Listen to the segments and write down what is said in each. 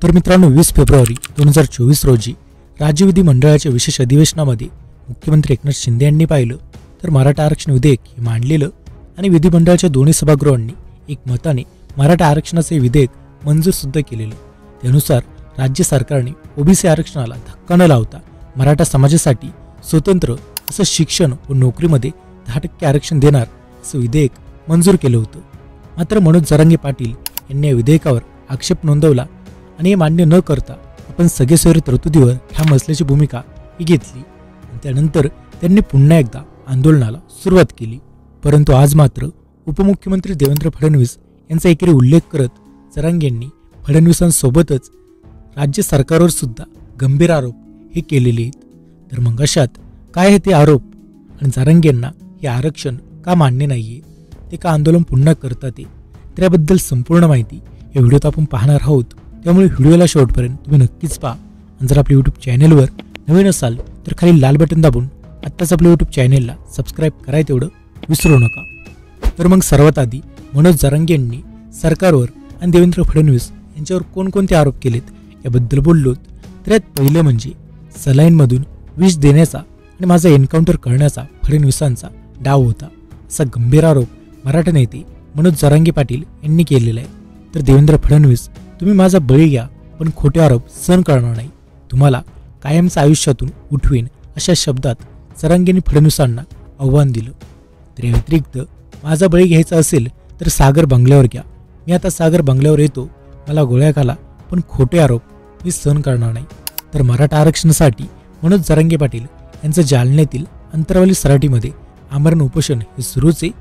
तर मित्रांनो 20 फेब्रुवारी 2024 रोजी राज्य विधिमंडळाच्या विशेष अधिवेशनामध्ये मुख्यमंत्री एकनाथ शिंदे यांनी पाहिलं तर मराठा आरक्षण विधेयक हे मांडलेलं आणि विधिमंडळाच्या दोन्ही सभागृहांनी एकमताने मराठा आरक्षणाचे विधेयक मंजूर सुद्धा केलेलं। त्यानुसार राज्य सरकारने ओबीसी आरक्षणाला धक्का न लावता मराठा समाजासाठी स्वतंत्र असं शिक्षण व नोकरीमध्ये 10% आरक्षण देणार असं विधेयक मंजूर केलं होतं। मात्र मनोज जरांगे पाटील यांनी या विधेयकावर आक्षेप नोंदवला आणि हे मान्य न करता आपण सगळे सोयरे तरतुदीवर ह्या मसल्याची भूमिका ही घेतली। त्यानंतर त्यांनी पुन्हा एकदा आंदोलनाला सुरुवात केली। परंतु आज मात्र उपमुख्यमंत्री देवेंद्र फडणवीस यांचा एकेरी उल्लेख करत जरांगे यांनी फडणवीसांसोबतच राज्य सरकारवर सुद्धा गंभीर आरोप हे केलेले आहेत। तर मग अशात काय आहे ते आरोप आणि जरांगे यांना हे आरक्षण का मान्य नाहीये, ते का आंदोलन पुन्हा करतात ते, त्याबद्दल संपूर्ण माहिती या व्हिडिओत आपण पाहणार आहोत। त्यामुळे व्हिडिओला शेवटपर्यंत तुम्ही नक्कीच पहा आणि जर आपल्या यूट्यूब चॅनलवर नवीन असाल तर खाली लाल बटन दाबून आत्ताच आपल्या यूट्यूब चॅनलला सबस्क्राईब करायला तेवढं विसरू नका। तर मग सर्वात आधी मनोज जरांगे यांनी सरकारवर आणि देवेंद्र फडणवीस यांच्यावर कोणकोणते आरोप केलेत याबद्दल बोललो। तर यात पहिले म्हणजे सलाईनमधून विष देण्याचा आणि माझा एन्काउंटर करण्याचा फडणवीसांचा डाव होता असा गंभीर आरोप मराठा नेते मनोज जरांगे पाटील यांनी केलेला आहे। तर देवेंद्र फडणवीस, तुम्ही माझा बळी घ्या पण खोटे आरोप सहन करणार नाही, तुम्हाला कायमच्या आयुष्यातून उठवीन अशा शब्दात जरांगेंनी फडणवीसांना आव्हान दिलं। तर या व्यतिरिक्त माझा बळी घ्यायचा असेल तर सागर बंगल्यावर घ्या, मी आता सागर बंगल्यावर येतो, मला गोळ्या घाला पण खोटे आरोप मी सहन करणार नाही। तर मराठा आरक्षणासाठी मनोज जरांगे पाटील यांचं जालन्यातील अंतरावली सराटीमध्ये आमरण उपोषण हे सुरूच आहे।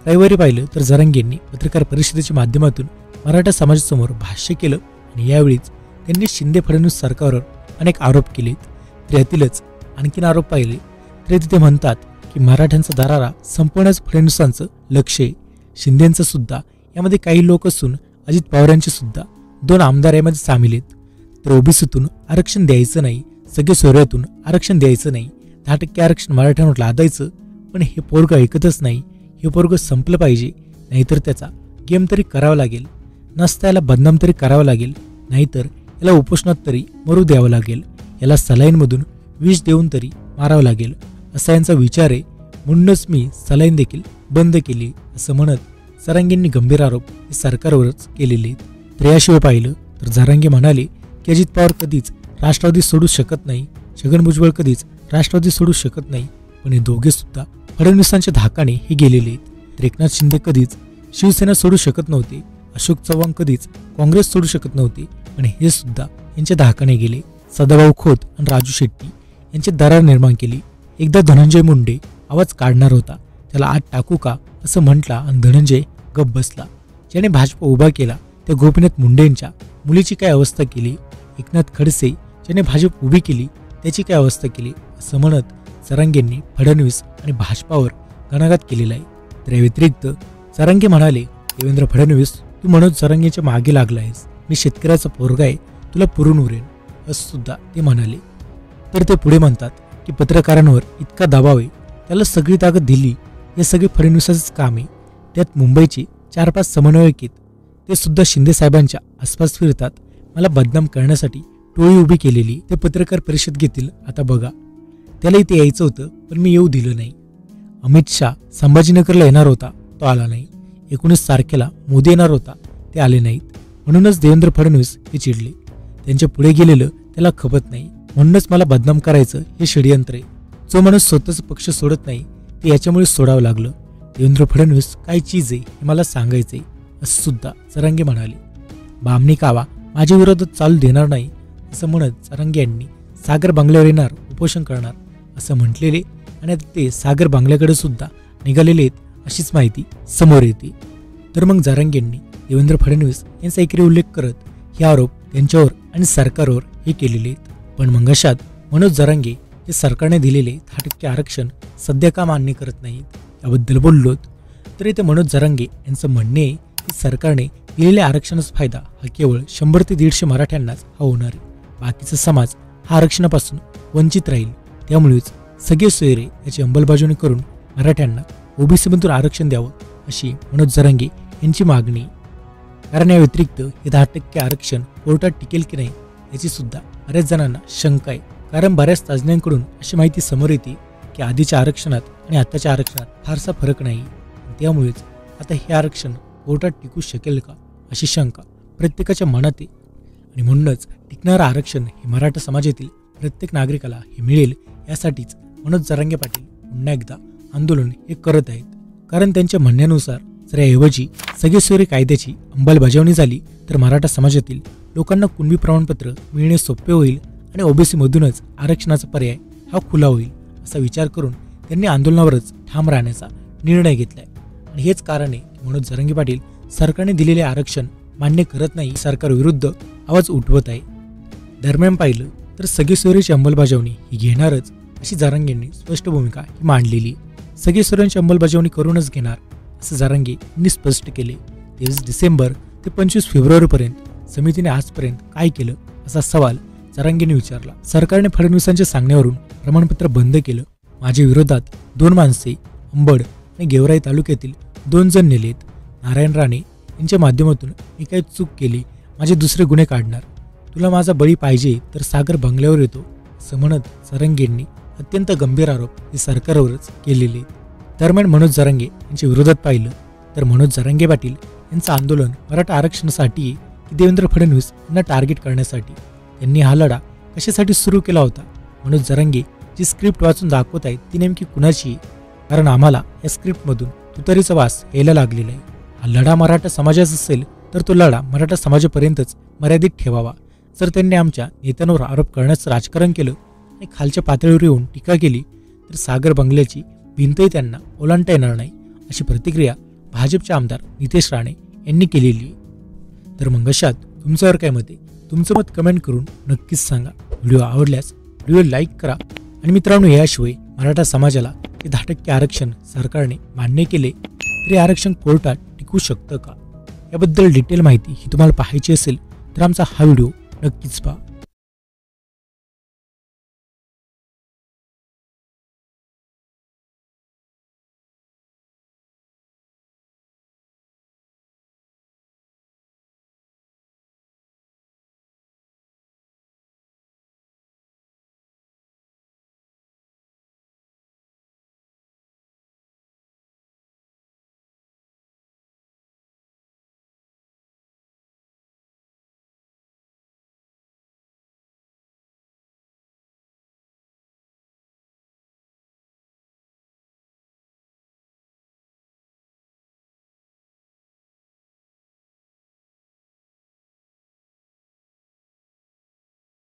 रविवारी पाहिलं तर जरांगे यांनी पत्रकार परिषदेच्या माध्यमातून मराठा समाजासमोर भाष्य केलं आणि यावेळीच त्यांनी शिंदे फडणवीस सरकारवर अनेक आरोप केले। तर यातीलच आणखीन आरोप पाहिले तर तिथे म्हणतात की मराठ्यांचा दरारा संपवण्यास फडणवीसांचं लक्ष आहे। शिंदेंचं सुद्धा यामध्ये काही लोक असून अजित पवार यांचे सुद्धा 2 आमदार यामध्ये सामील आहेत। तर ओबीसीतून आरक्षण द्यायचं नाही, सगळे सोयऱ्यातून आरक्षण द्यायचं नाही, 10% आरक्षण मराठ्यांवर लादायचं, पण हे पोरग ऐकतच नाही, हे पोरग संपलं पाहिजे, नाहीतर त्याचा गेम तरी करावा लागेल, नसता याला बदनाम तरी करावं लागेल, नाहीतर याला उपोषणात तरी मरू द्यावं लागेल, याला सलाईनमधून विष देऊन तरी मारावं लागेल असा यांचा विचार आहे, म्हणूनच मी सलाईन देखील बंद केली असं म्हणत जरांगेंनी गंभीर आरोप हे सरकारवरच केलेले आहेत। तर याशिवाय पाहिलं तर जरांगे म्हणाले की अजित पवार कधीच राष्ट्रवादी सोडू शकत नाही, छगन भुजबळ कधीच राष्ट्रवादी सोडू शकत नाही, पण हे दोघे सुद्धा फडणवीसांच्या धाकाने हे गेलेले आहेत। तर एकनाथ शिंदे कधीच शिवसेना सोडू शकत नव्हते, अशोक चव्हाण कधीच काँग्रेस सोडू शकत नव्हते, पण हे सुद्धा यांच्या धाकाने गेले। सदाभाऊ खोत आणि राजू शेट्टी यांची दरार निर्माण केली। एकदा धनंजय मुंडे आवाज काढणार होता, त्याला आत टाकू का असं म्हटला आणि धनंजय गप बसला। ज्याने भाजप उभा केला त्या गोपीनाथ मुंडेंच्या मुलीची काय अवस्था केली, एकनाथ खडसे ज्याने भाजप उभी केली त्याची काय अवस्था केली असं म्हणत जरांगेंनी फडणवीस आणि भाजपावर घणाघात केलेला आहे। तर या व्यतिरिक्त जरांगे म्हणाले, देवेंद्र फडणवीस तू मनोज जरांगेच्या मागे लागला आहेस, मी शेतकऱ्याचा पोरगा आहे, तुला पुरून उरेन असं सुद्धा ते म्हणाले। तर ते पुढे म्हणतात की पत्रकारांवर इतका दबाव आहे, त्याला सगळी ताकद दिली, हे सगळे फडणवीसाचंच काम आहे, त्यात मुंबईचे 4-5 समन्वयक आहेत, ते सुद्धा शिंदे साहेबांच्या आसपास फिरतात, मला बदनाम करण्यासाठी टोळी उभी केलेली, ते पत्रकार परिषद घेतील आता बघा, त्याला इथे यायचं होतं पण मी येऊ दिलं नाही। अमित शाह संभाजीनगरला येणार होता, तो आला नाही। 19 तारखेला मोदी येणार होता, ते आले नाहीत, म्हणूनच देवेंद्र फडणवीस हे चिडले, त्यांच्या पुढे गेलेलं त्याला खपत नाही, म्हणूनच मला बदनाम करायचं हे षडयंत्र आहे। जो माणूस स्वतःचा पक्ष सोडत नाही ते याच्यामुळे सोडावं लागलं, देवेंद्र फडणवीस काय चीज आहे हे मला सांगायचंय असं सुद्धा जरांगे म्हणाले। बामणी कावा माझ्या विरोधात चालू देणार नाही असं म्हणत जरांगे यांनी सागर बंगल्यावर येणार, उपोषण करणार असं म्हटलेले आणि आता ते सागर बंगल्याकडे सुद्धा निघालेले आहेत अशीच माहिती समोर येते। तर मग जरांगे यांनी देवेंद्र फडणवीस यांचा एकेरी उल्लेख करत हे आरोप त्यांच्यावर आणि सरकारवर हे केलेले आहेत। पण मग अशात मनोज जरांगे हे सरकारने दिलेले 10% आरक्षण सध्या का मान्य करत नाहीत याबद्दल बोललोत। तर इथे मनोज जरांगे यांचं म्हणणे आहे की सरकारने दिलेल्या आरक्षणाचा फायदा हा केवळ 100 ते 150 मराठ्यांनाच हा होणार आहे, बाकीचा समाज हा आरक्षणापासून वंचित राहील, त्यामुळेच सगळे सोयरे याची अंमलबजावणी करून मराठ्यांना ओबीसीमधून आरक्षण द्यावं अशी मनोज जरांगे यांची मागणी। कारण या व्यतिरिक्त हे 10% आरक्षण कोर्टात टिकेल की नाही याची सुद्धा बऱ्याच जणांना शंका आहे. कारण बऱ्याच तज्ज्ञांकडून अशी माहिती समोर येते की आधीच्या आरक्षणात आणि आताच्या आरक्षणात फारसा फरक नाही. त्यामुळेच आता हे आरक्षण कोर्टात टिकू शकेल का अशी शंका प्रत्येकाच्या मनात आहे. आणि म्हणूनच टिकणारं आरक्षण हे मराठा समाजातील प्रत्येक नागरिकाला हे मिळेल यासाठीच मनोज जरांगे पाटील पुन्हा एकदा आंदोलन हे करत आहेत. कारण त्यांच्या म्हणण्यानुसार जर याऐवजी सगळे सोयरे कायद्याची अंमलबजावणी झाली तर मराठा समाजातील लोकांना कुणबी प्रमाणपत्र मिळणे सोपे होईल आणि ओबीसी मधूनच आरक्षणाचा पर्याय हा खुला होईल असा विचार करून त्यांनी आंदोलनावरच ठाम राहण्याचा निर्णय घेतलाय. आणि हेच कारण आहे की मनोज जरांगे पाटील सरकारने दिलेले आरक्षण मान्य करत नाही, सरकार विरुद्ध आवाज उठवत आहे. दरम्यान पाहिलं तर सगळे सोयरीची अंमलबजावणी ही घेणारच अशी जरांगेंनी स्पष्ट भूमिका ही मांडलेली. सगळे सोयऱ्यांची अंमलबजावणी करूनच घेणार असं जरांगे यांनी स्पष्ट केले. 23 डिसेंबर ते 25 फेब्रुवारीपर्यंत समितीने आजपर्यंत काय केलं असा सवाल जरांगेंनी विचारला. सरकारने फडणवीसांच्या सांगण्यावरून प्रमाणपत्र बंद केलं. माझ्या विरोधात 2 माणसे अंबड आणि गेवराई तालुक्यातील 2 जण नेलेत. नारायण राणे यांच्या माध्यमातून मी काही चूक केली, माझे दुसरे गुन्हे काढणार, तुला माझा बळी पाहिजे तर सागर बंगल्यावर येतो असं म्हणत जरांगेंनी अत्यंत गंभीर आरोप हे सरकारवरच केलेले. दरम्यान मनोज जरांगे यांच्या विरोधात पाहिलं तर मनोज जरांगे पाटील यांचं आंदोलन मराठा आरक्षणासाठी की देवेंद्र फडणवीस यांना टार्गेट करण्यासाठी. त्यांनी हा लढा कशासाठी सुरू केला होता? मनोज जरांगे जी स्क्रिप्ट वाचून दाखवत आहेत ती नेमकी कुणाची? कारण आम्हाला या स्क्रिप्टमधून तुतारीचा वास यायला लागलेला आहे. हा लढा मराठा समाजाचा असेल तर तो लढा मराठा समाजापर्यंतच मर्यादित ठेवावा. जर त्यांनी आमच्या नेत्यांवर आरोप करण्याचं राजकारण केलं आणि खालच्या पातळीवर येऊन टीका केली तर सागर बंगल्याची भिंतही त्यांना ओलांडता येणार नाही अशी प्रतिक्रिया भाजपचे आमदार नितेश राणे यांनी केलेली. तर मग अशात तुमच्यावर काय मत आहे? तुमचं मत कमेंट करून नक्कीच सांगा. व्हिडिओ आवडल्यास व्हिडिओ लाईक करा. आणि मित्रांनो, याशिवाय मराठा समाजाला हे 10% आरक्षण सरकारने मान्य केले तरी आरक्षण कोर्टात टिकू शकतं का याबद्दल डिटेल माहिती ही तुम्हाला पाहायची असेल तर आमचा हा व्हिडिओ नक्कीच पहा.